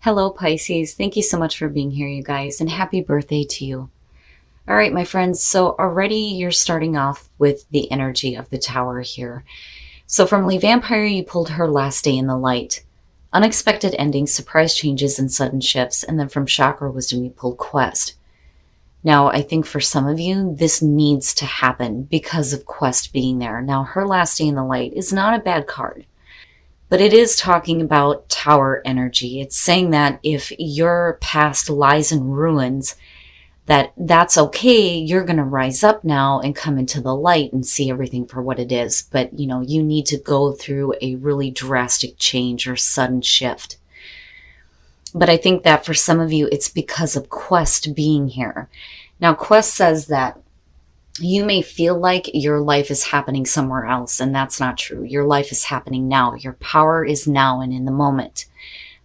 Hello, Pisces. Thank you so much for being here, you guys, and happy birthday to you. All right, my friends. So already you're starting off with the energy of the Tower here. So from Lee Vampire, you pulled her last day in the light. Unexpected endings, surprise changes, and sudden shifts. And then from Chakra Wisdom, you pulled Quest. Now, I think for some of you, this needs to happen because of Quest being there. Now, her last day in the light is not a bad card. But it is talking about tower energy. It's saying that if your past lies in ruins, that's okay. You're going to rise up now and come into the light and see everything for what it is. But, you need to go through a really drastic change or sudden shift. But I think that for some of you, it's because of Quest being here. Now, Quest says that you may feel like your life is happening somewhere else, and that's not true. Your life is happening now. Your power is now and in the moment.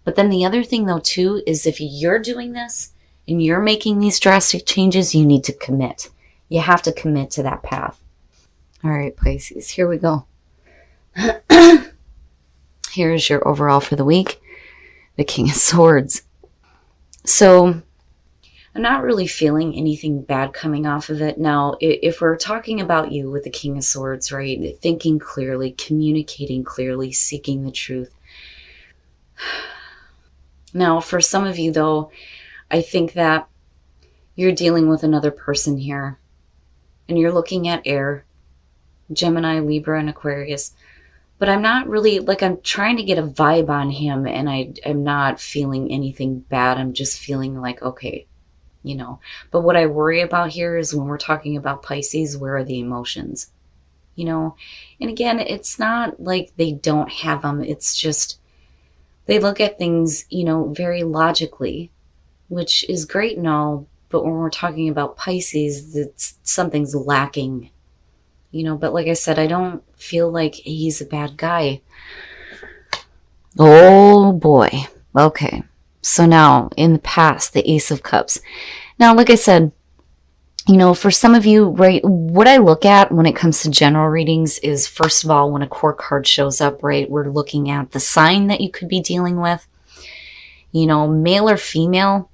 But then the other thing, though, too, is if you're doing this and you're making these drastic changes, you need to commit. You have to commit to that path. All right, Pisces, here we go. Here's your overall for the week. The King of Swords. So I'm not really feeling anything bad coming off of it. Now, if we're talking about you with the King of Swords, right? Thinking clearly, communicating clearly, seeking the truth. Now, for some of you, though, I think that you're dealing with another person here. And you're looking at air, Gemini, Libra, and Aquarius. But I'm not really, I'm trying to get a vibe on him, and I'm not feeling anything bad. I'm just feeling like, okay. But what I worry about here is when we're talking about Pisces, where are the emotions? And again, it's not like they don't have them. It's just they look at things, very logically, which is great and all. But when we're talking about Pisces, something's lacking, But like I said, I don't feel like he's a bad guy. Oh boy. Okay. So now, in the past, the Ace of Cups. Now, like I said, for some of you, right, what I look at when it comes to general readings is, first of all, when a core card shows up, right, we're looking at the sign that you could be dealing with. Male or female,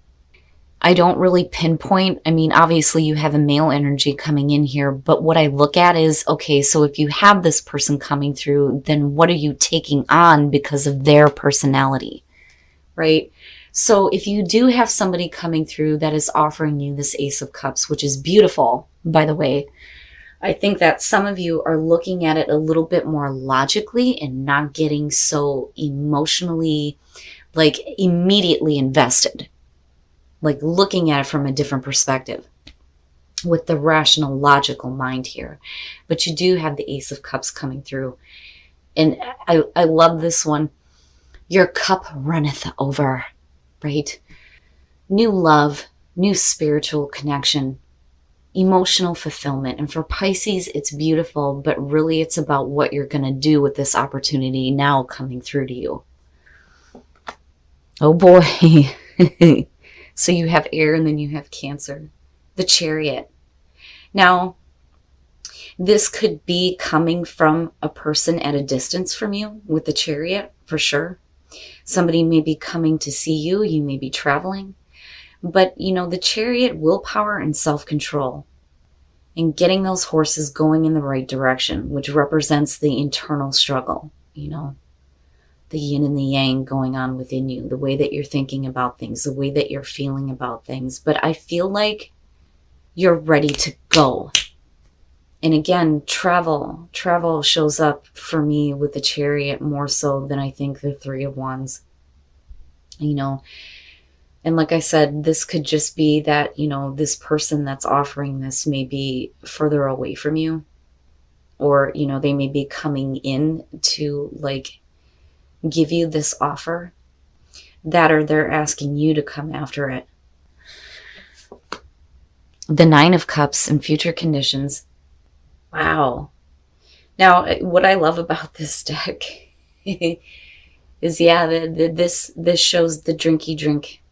I don't really pinpoint. I mean, obviously, you have a male energy coming in here, but what I look at is, okay, so if you have this person coming through, then what are you taking on because of their personality, right? So if you do have somebody coming through that is offering you this Ace of Cups, which is beautiful, by the way, I think that some of you are looking at it a little bit more logically and not getting so emotionally, immediately invested, looking at it from a different perspective with the rational, logical mind here. But you do have the Ace of Cups coming through. And I love this one. Your cup runneth over. Right? New love, new spiritual connection, emotional fulfillment. And for Pisces, it's beautiful, but really it's about what you're going to do with this opportunity now coming through to you. Oh boy. So you have air and then you have Cancer. The Chariot. Now, this could be coming from a person at a distance from you with the Chariot, for sure. Somebody may be coming to see you. You may be traveling. But, the Chariot, willpower and self-control. And getting those horses going in the right direction, which represents the internal struggle, the yin and the yang going on within you, the way that you're thinking about things, the way that you're feeling about things. But I feel like you're ready to go. And again, travel shows up for me with the Chariot more so than I think the Three of Wands. And like I said, this could just be that, this person that's offering this may be further away from you. Or, they may be coming in to give you this offer. That or they're asking you to come after it. The Nine of Cups and future conditions. Wow. Now, what I love about this deck is, this shows the drinky drink,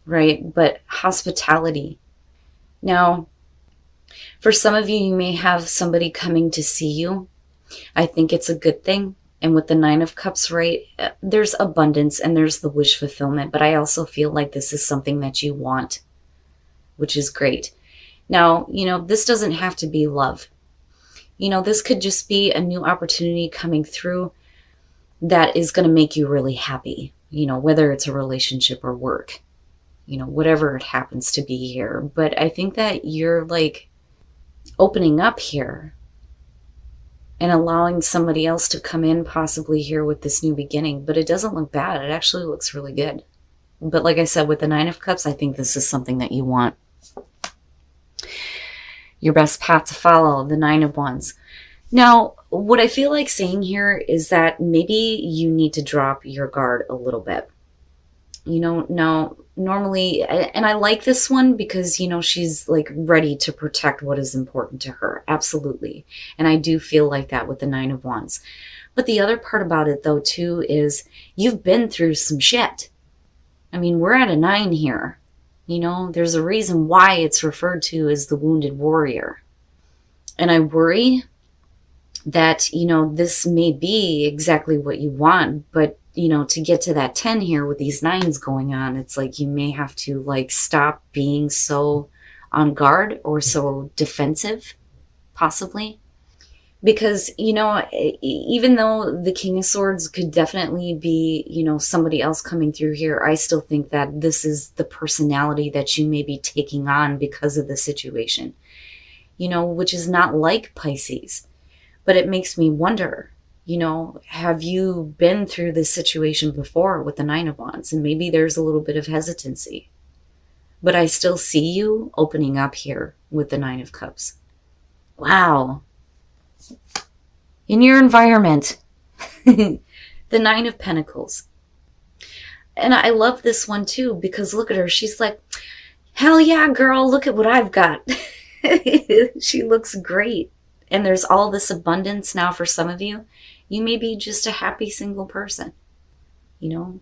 right? But hospitality. Now, for some of you, you may have somebody coming to see you. I think it's a good thing. And with the Nine of Cups, right, there's abundance and there's the wish fulfillment. But I also feel like this is something that you want, which is great. Now, this doesn't have to be love. This could just be a new opportunity coming through that is going to make you really happy, whether it's a relationship or work, whatever it happens to be here. But I think that you're like opening up here and allowing somebody else to come in possibly here with this new beginning. But it doesn't look bad. It actually looks really good. But like I said, with the Nine of Cups, I think this is something that you want. Your best path to follow, the Nine of Wands. Now, what I feel like saying here is that maybe you need to drop your guard a little bit. Now, normally, and I like this one because, she's like ready to protect what is important to her. Absolutely. And I do feel like that with the Nine of Wands. But the other part about it, though, too, is you've been through some shit. I mean, we're at a 9 here. There's a reason why it's referred to as the wounded warrior. And I worry that, this may be exactly what you want, but, to get to that 10 here with these 9s going on, it's like you may have to like stop being so on guard or so defensive, possibly. Because, even though the King of Swords could definitely be, somebody else coming through here, I still think that this is the personality that you may be taking on because of the situation, which is not like Pisces. But it makes me wonder, have you been through this situation before with the Nine of Wands? And maybe there's a little bit of hesitancy. But I still see you opening up here with the Nine of Cups. Wow. In your environment, the Nine of Pentacles. And I love this one too, because look at her. She's like, hell yeah, girl, look at what I've got. She looks great. And there's all this abundance now for some of you. You may be just a happy single person. You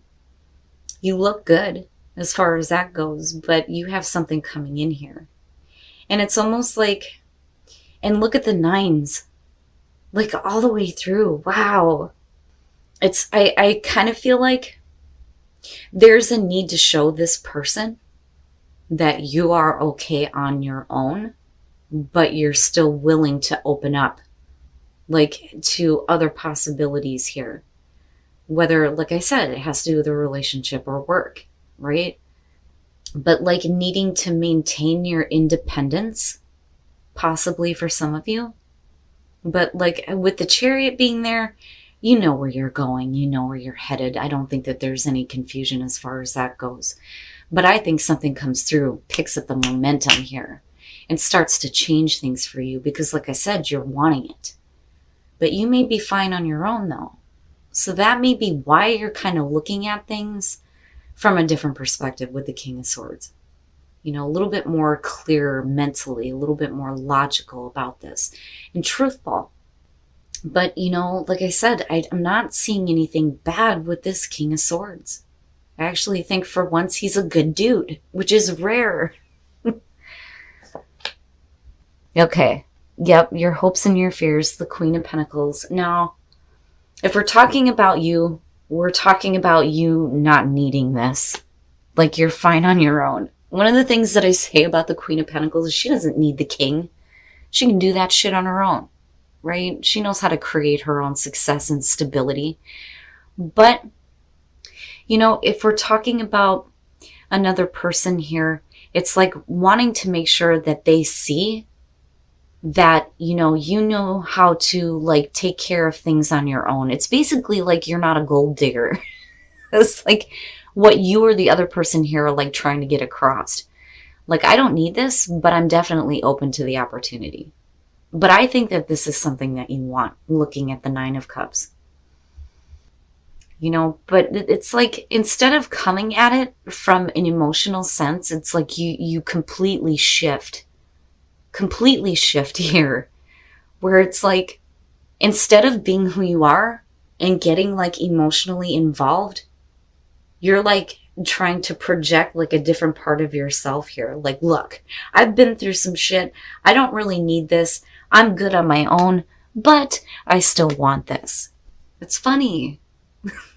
look good as far as that goes, but you have something coming in here. And it's almost like, and look at the 9s. Like all the way through. Wow. I kind of feel like there's a need to show this person that you are okay on your own, but you're still willing to open up like to other possibilities here. Whether, like I said, it has to do with a relationship or work, right? But like needing to maintain your independence, possibly for some of you. But like with the Chariot being there, you know where you're going, you know where you're headed. I don't think that there's any confusion as far as that goes. But I think something comes through, picks up the momentum here, and starts to change things for you because, like I said, you're wanting it. But you may be fine on your own, though. So that may be why you're kind of looking at things from a different perspective with the King of Swords. A little bit more clear mentally, a little bit more logical about this and truthful. But, like I said, I'm not seeing anything bad with this King of Swords. I actually think for once he's a good dude, which is rare. Okay. Yep, your hopes and your fears, the Queen of Pentacles. Now, if we're talking about you, we're talking about you not needing this. Like you're fine on your own. One of the things that I say about the Queen of Pentacles is she doesn't need the king. She can do that shit on her own, right? She knows how to create her own success and stability. But, if we're talking about another person here, it's like wanting to make sure that they see that, you know how to like take care of things on your own. It's basically like you're not a gold digger. It's like what you or the other person here are like trying to get across. Like, I don't need this, but I'm definitely open to the opportunity. But I think that this is something that you want, looking at the Nine of Cups. But it's like, instead of coming at it from an emotional sense, it's like you completely shift here, where it's like, instead of being who you are and getting like emotionally involved, you're like trying to project like a different part of yourself here. Like, look, I've been through some shit. I don't really need this. I'm good on my own, but I still want this. It's funny.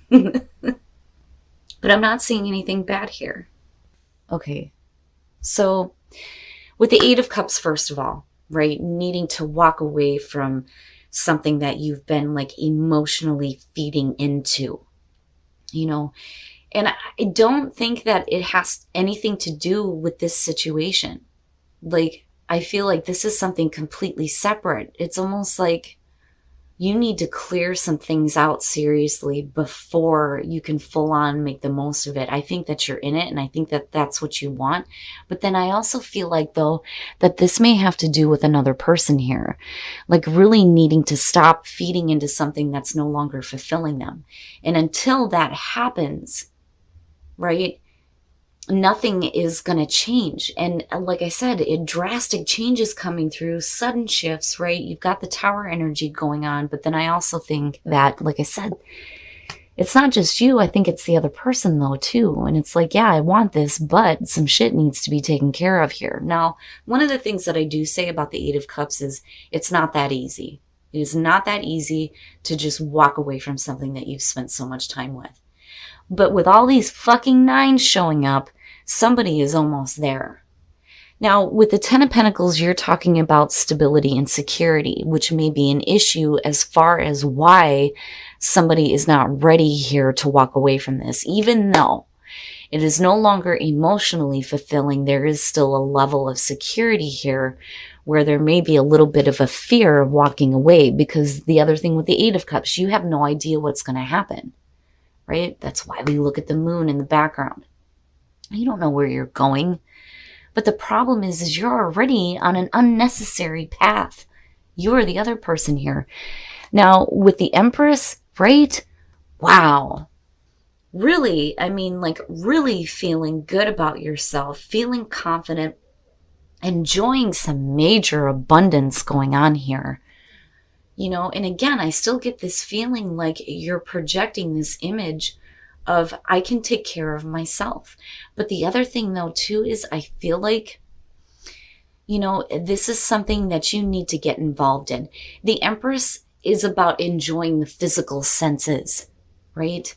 But I'm not seeing anything bad here. Okay, so with the Eight of Cups, first of all, right, needing to walk away from something that you've been like emotionally feeding into, you know, and I don't think that it has anything to do with this situation. Like, I feel like this is something completely separate. It's almost like you need to clear some things out seriously before you can full on make the most of it. I think that you're in it, and I think that that's what you want. But then I also feel like, though, that this may have to do with another person here, like really needing to stop feeding into something that's no longer fulfilling them. And until that happens, right, nothing is going to change. And like I said, drastic changes coming through, sudden shifts, right? You've got the tower energy going on. But then I also think that, like I said, it's not just you. I think it's the other person though, too. And it's like, yeah, I want this, but some shit needs to be taken care of here. Now, one of the things that I do say about the Eight of Cups is it's not that easy. It is not that easy to just walk away from something that you've spent so much time with. But with all these fucking nines showing up, somebody is almost there. Now, with the Ten of Pentacles, you're talking about stability and security, which may be an issue as far as why somebody is not ready here to walk away from this. Even though it is no longer emotionally fulfilling, there is still a level of security here where there may be a little bit of a fear of walking away, because the other thing with the Eight of Cups, you have no idea what's going to happen, right? That's why we look at the moon in the background. You don't know where you're going. But the problem is you're already on an unnecessary path. You're the other person here. Now, with the Empress, right? Wow. Really, I mean, like really feeling good about yourself, feeling confident, enjoying some major abundance going on here. You know, and again, I still get this feeling like you're projecting this image of I can take care of myself. But the other thing though too is I feel like, you know, this is something that you need to get involved in. The Empress is about enjoying the physical senses, right?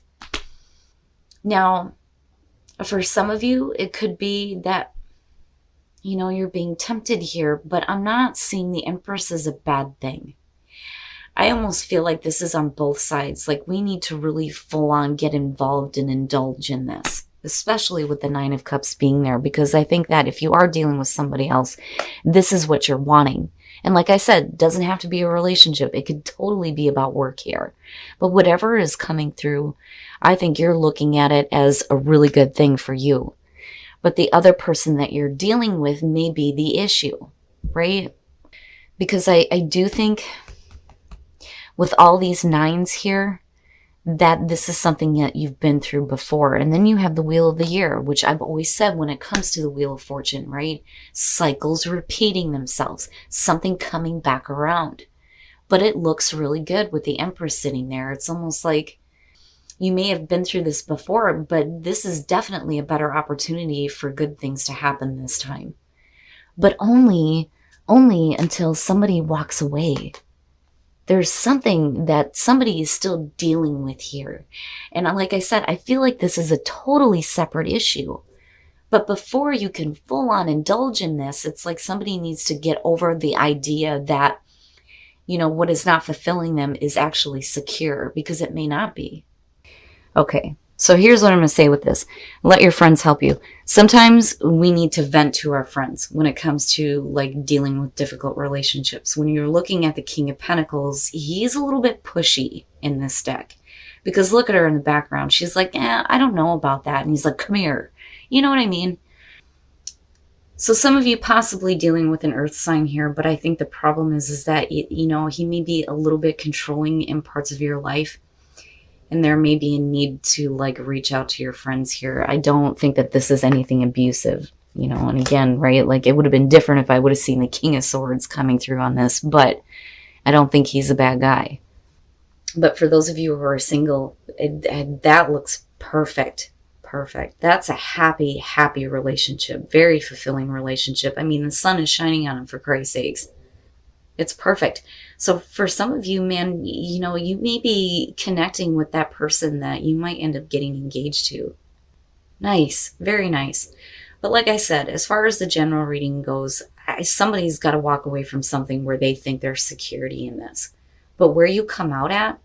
Now, for some of you, it could be that, you know, you're being tempted here, but I'm not seeing the Empress as a bad thing. I almost feel like this is on both sides. Like we need to really full on get involved and indulge in this, especially with the Nine of Cups being there, because I think that if you are dealing with somebody else, this is what you're wanting. And like I said, it doesn't have to be a relationship. It could totally be about work here. But whatever is coming through, I think you're looking at it as a really good thing for you. But the other person that you're dealing with may be the issue, right? Because I do think with all these nines here, that this is something that you've been through before. And then you have the Wheel of the Year, which I've always said when it comes to the Wheel of Fortune, right? Cycles repeating themselves, something coming back around. But it looks really good with the Empress sitting there. It's almost like you may have been through this before, but this is definitely a better opportunity for good things to happen this time. But only until somebody walks away. There's something that somebody is still dealing with here. And like I said, I feel like this is a totally separate issue. But before you can full on indulge in this, it's like somebody needs to get over the idea that, you know, what is not fulfilling them is actually secure, because it may not be. Okay, so here's what I'm going to say with this. Let your friends help you. Sometimes we need to vent to our friends when it comes to like dealing with difficult relationships. When you're looking at the King of Pentacles, he's a little bit pushy in this deck. Because look at her in the background. She's like, I don't know about that. And he's like, come here. You know what I mean? So some of you possibly dealing with an earth sign here, but I think the problem is that, you know, he may be a little bit controlling in parts of your life. And there may be a need to like reach out to your friends here. I don't think that this is anything abusive, you know, and again, right, like it would have been different if I would have seen the King of Swords coming through on this, but I don't think he's a bad guy. But for those of you who are single, that looks perfect. Perfect. That's a happy, happy relationship. Very fulfilling relationship. I mean, the sun is shining on him, for Christ's sakes. It's perfect. So for some of you, man, you know, you may be connecting with that person that you might end up getting engaged to. Nice. Very nice. But like I said, as far as the general reading goes, somebody's got to walk away from something where they think there's security in this. But where you come out at,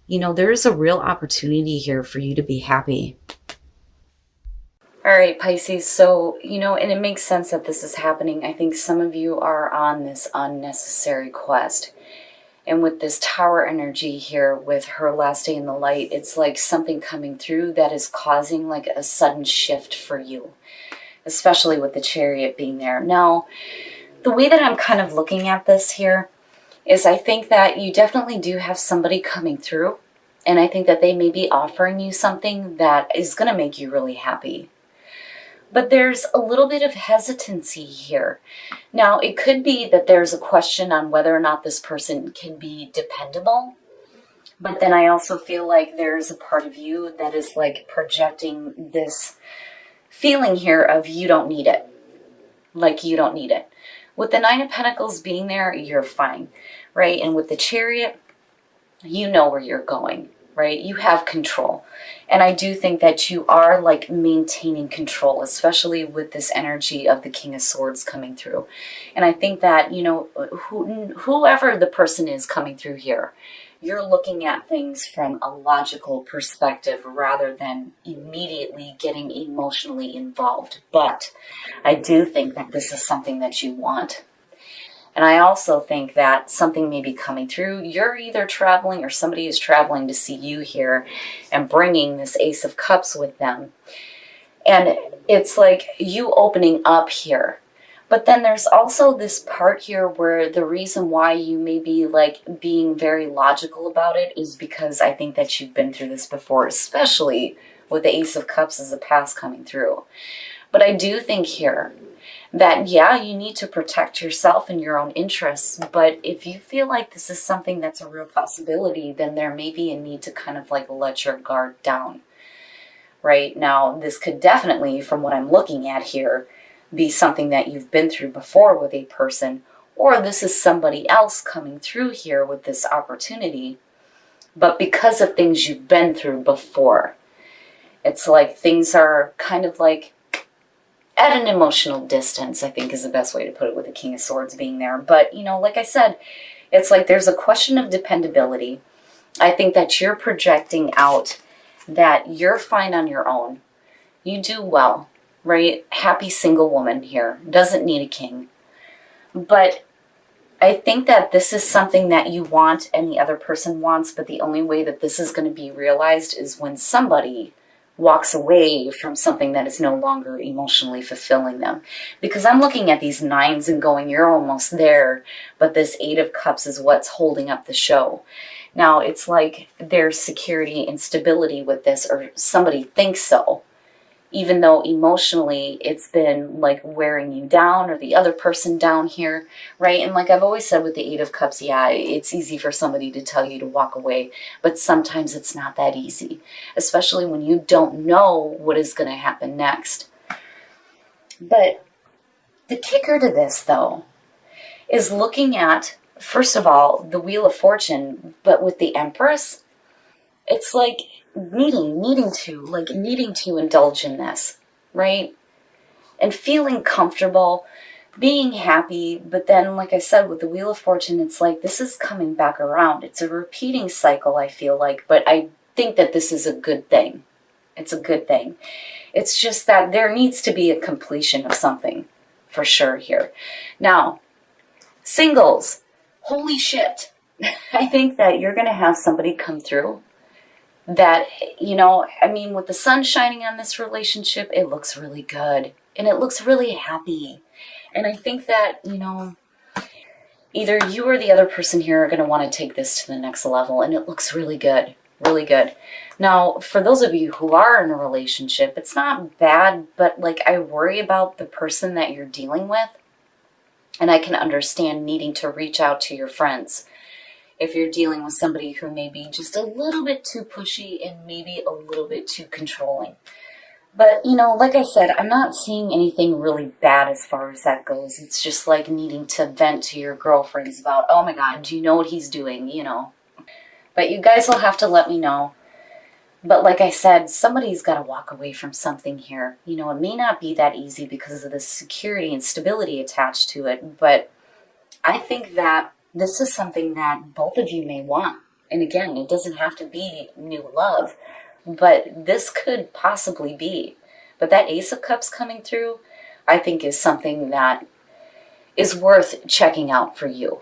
you know, there's a real opportunity here for you to be happy. All right, Pisces. So, you know, and it makes sense that this is happening. I think some of you are on this unnecessary quest. And with this tower energy here, with her last day in the light, it's like something coming through that is causing like a sudden shift for you, especially with the Chariot being there. Now, the way that I'm kind of looking at this here is I think that you definitely do have somebody coming through. And I think that they may be offering you something that is going to make you really happy. But there's a little bit of hesitancy here. Now, it could be that there's a question on whether or not this person can be dependable. But then I also feel like there's a part of you that is like projecting this feeling here of you don't need it. Like you don't need it. With the Nine of Pentacles being there, you're fine, right? And with the Chariot, you know where you're going, right? You have control. And I do think that you are like maintaining control, especially with this energy of the King of Swords coming through. And I think that, you know, whoever the person is coming through here, you're looking at things from a logical perspective rather than immediately getting emotionally involved. But I do think that this is something that you want. And I also think that something may be coming through. You're either traveling or somebody is traveling to see you here and bringing this Ace of Cups with them. And it's like you opening up here. But then there's also this part here where the reason why you may be like being very logical about it is because I think that you've been through this before, especially with the Ace of Cups as a past coming through. But I do think here that, yeah, you need to protect yourself and your own interests. But if you feel like this is something that's a real possibility, then there may be a need to kind of like let your guard down. Right now, this could definitely, from what I'm looking at here, be something that you've been through before with a person, or this is somebody else coming through here with this opportunity. But because of things you've been through before, it's like things are kind of like at an emotional distance, I think is the best way to put it with the King of Swords being there. But, you know, like I said, it's like there's a question of dependability. I think that you're projecting out that you're fine on your own. You do well, right? Happy single woman here. Doesn't need a king. But I think that this is something that you want and the other person wants, but the only way that this is going to be realized is when somebody walks away from something that is no longer emotionally fulfilling them. Because I'm looking at these nines and going, you're almost there, but this Eight of Cups is what's holding up the show. Now, it's like there's security and stability with this, or somebody thinks so, even though emotionally it's been like wearing you down or the other person down here, right? And like I've always said with the Eight of Cups, yeah, it's easy for somebody to tell you to walk away, but sometimes it's not that easy, especially when you don't know what is going to happen next. But the kicker to this, though, is looking at, first of all, the Wheel of Fortune, but with the Empress, it's like needing to indulge in this, right? And feeling comfortable, being happy. But then, like I said, with the Wheel of Fortune, it's like this is coming back around. It's a repeating cycle, I feel like, but I think that this is a good thing. It's a good thing. It's just that there needs to be a completion of something for sure here. Now, singles, holy shit. I think that you're going to have somebody come through that, you know, I mean, with the sun shining on this relationship, it looks really good and it looks really happy. And I think that, you know, either you or the other person here are going to want to take this to the next level, and it looks really good, really good. Now, for those of you who are in a relationship, it's not bad, but like I worry about the person that you're dealing with, and I can understand needing to reach out to your friends if you're dealing with somebody who may be just a little bit too pushy and maybe a little bit too controlling. But, like I said, I'm not seeing anything really bad as far as that goes. It's just like needing to vent to your girlfriends about, oh my God, do you know what he's doing? But you guys will have to let me know. But like I said, somebody's got to walk away from something here. It may not be that easy because of the security and stability attached to it, but I think that this is something that both of you may want. And again, it doesn't have to be new love, but this could possibly be. But that Ace of Cups coming through, I think is something that is worth checking out for you.